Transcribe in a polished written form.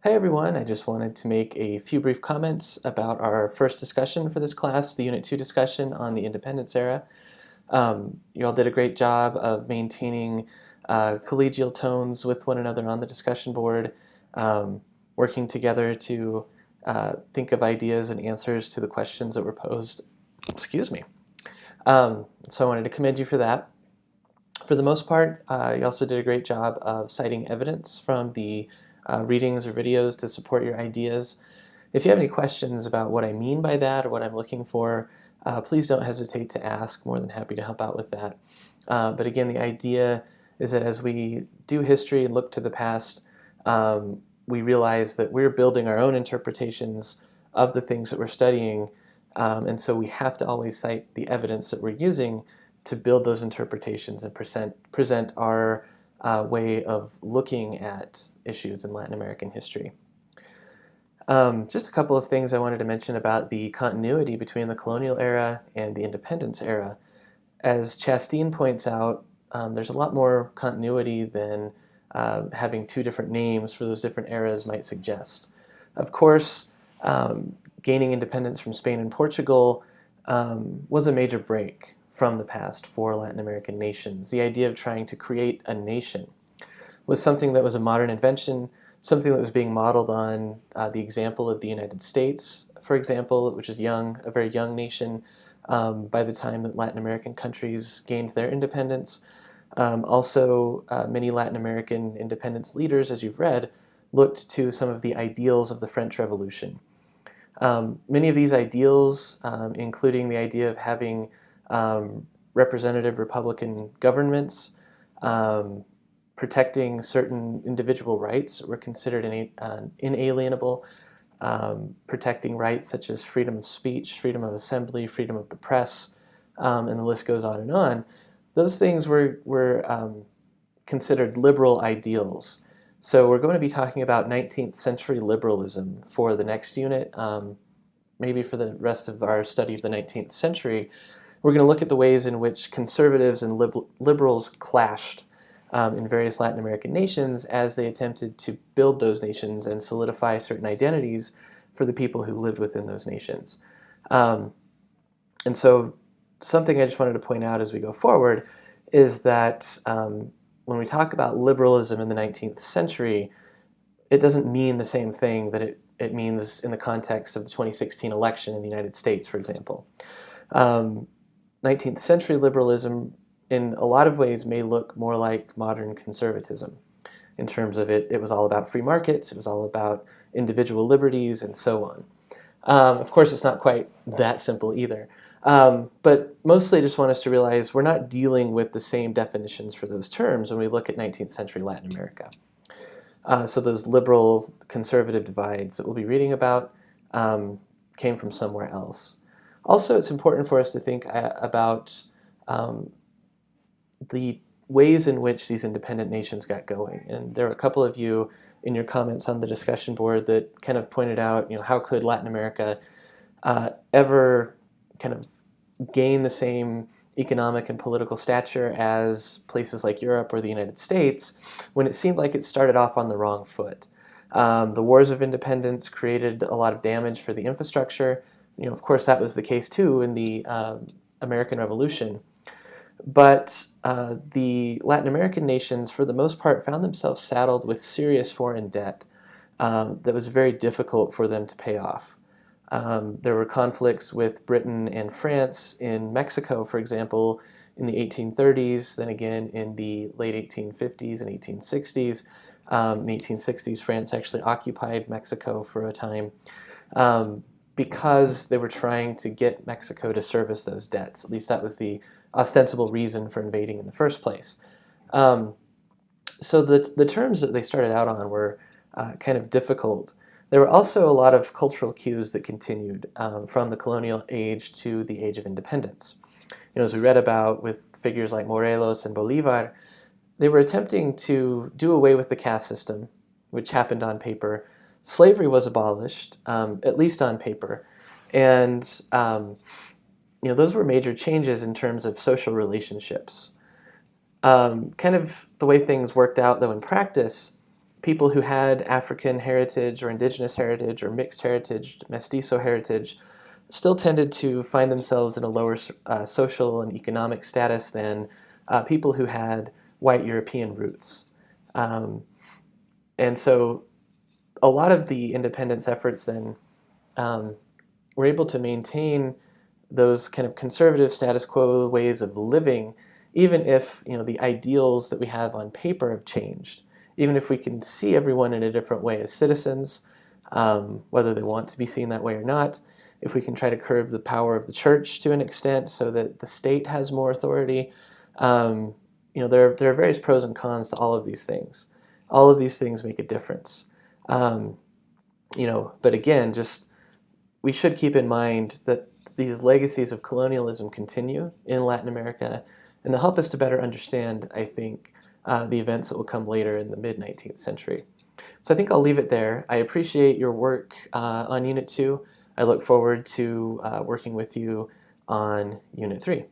Hey everyone, I just wanted to make a few brief comments about our first discussion for this class, the Unit 2 discussion on the Independence era. You all did a great job of maintaining collegial tones with one another on the discussion board, um, working together to think of ideas and answers to the questions that were posed. Excuse me. So I wanted to commend you for that. For the most part, you also did a great job of citing evidence from the readings or videos to support your ideas. If you have any questions about what I mean by that or what I'm looking for, please don't hesitate to ask. More than happy to help out with that. But again, the idea is that as we do history and look to the past, we realize that we're building our own interpretations of the things that we're studying, and so we have to always cite the evidence that we're using to build those interpretations and present our way of looking at issues in Latin American history. Just a couple of things I wanted to mention about the continuity between the colonial era and the independence era. As Chasteen points out, there's a lot more continuity than having two different names for those different eras might suggest. Of course, gaining independence from Spain and Portugal was a major break from the past for Latin American nations. The idea of trying to create a nation was something that was a modern invention, something that was being modeled on the example of the United States, for example, which is young, a very young nation by the time that Latin American countries gained their independence. Many Latin American independence leaders, as you've read, looked to some of the ideals of the French Revolution. Many of these ideals, including the idea of having representative Republican governments, protecting certain individual rights that were considered inalienable, protecting rights such as freedom of speech, freedom of assembly, freedom of the press, and the list goes on and on. Those things were considered liberal ideals. So we're going to be talking about 19th century liberalism for the next unit. Maybe for the rest of our study of the 19th century, we're going to look at the ways in which conservatives and liberals clashed in various Latin American nations as they attempted to build those nations and solidify certain identities for the people who lived within those nations. Um, and so something I just wanted to point out as we go forward is that when we talk about liberalism in the 19th century, it doesn't mean the same thing that it means in the context of the 2016 election in the United States, for example. 19th century liberalism in a lot of ways may look more like modern conservatism in terms of it was all about free markets, it was all about individual liberties, and so on. Of course, it's not quite that simple either. But mostly I just want us to realize we're not dealing with the same definitions for those terms when we look at 19th century Latin America. So those liberal conservative divides that we'll be reading about came from somewhere else. Also, it's important for us to think about the ways in which these independent nations got going. And there are a couple of you in your comments on the discussion board that kind of pointed out, how could Latin America ever kind of gain the same economic and political stature as places like Europe or the United States when it seemed like it started off on the wrong foot. The wars of independence created a lot of damage for the infrastructure. Of course, that was the case too in the American Revolution. But the Latin American nations, for the most part, found themselves saddled with serious foreign debt that was very difficult for them to pay off. There were conflicts with Britain and France in Mexico, for example, in the 1830s, then again in the late 1850s and 1860s. In the 1860s, France actually occupied Mexico for a time because they were trying to get Mexico to service those debts. At least that was the ostensible reason for invading in the first place. So the terms that they started out on were kind of difficult. There were also a lot of cultural cues that continued from the colonial age to the age of independence. As we read about with figures like Morelos and Bolivar, they were attempting to do away with the caste system, which happened on paper. Slavery was abolished, at least on paper, and those were major changes in terms of social relationships. Kind of the way things worked out, though, in practice, people who had African heritage or indigenous heritage or mixed heritage, mestizo heritage, still tended to find themselves in a lower social and economic status than people who had white European roots. Um, and so a lot of the independence efforts then um, were able to maintain those kind of conservative status quo ways of living, even if the ideals that we have on paper have changed. Even if we can see everyone in a different way as citizens, whether they want to be seen that way or not, if we can try to curb the power of the church to an extent so that the state has more authority, there are various pros and cons to all of these things. All of these things make a difference. Um, but again, just we should keep in mind that these legacies of colonialism continue in Latin America, and they'll help us to better understand, I think, the events that will come later in the mid-19th century. So I think I'll leave it there. I appreciate your work on Unit 2. I look forward to working with you on Unit 3.